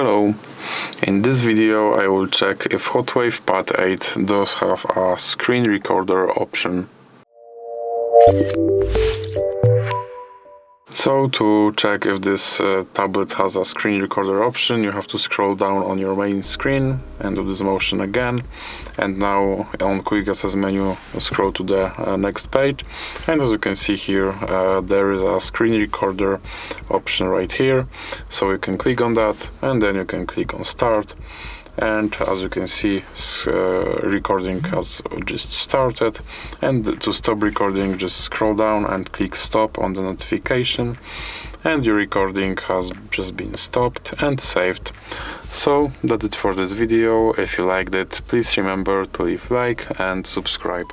Hello, in this video I will check if HOTWAV Pad 8 does have a screen recorder option. So to check if this tablet has a screen recorder option, you have to scroll down on your main screen and do this motion again. And now on Quick Access menu, scroll to the next page. And as you can see here, there is a screen recorder option right here. So you can click on that and then you can click on Start. And as you can see, recording has just started, and to stop recording just scroll down and click stop on the notification, and your recording has just been stopped and saved. So that's it for this video. If you liked it, please remember to leave a like and subscribe.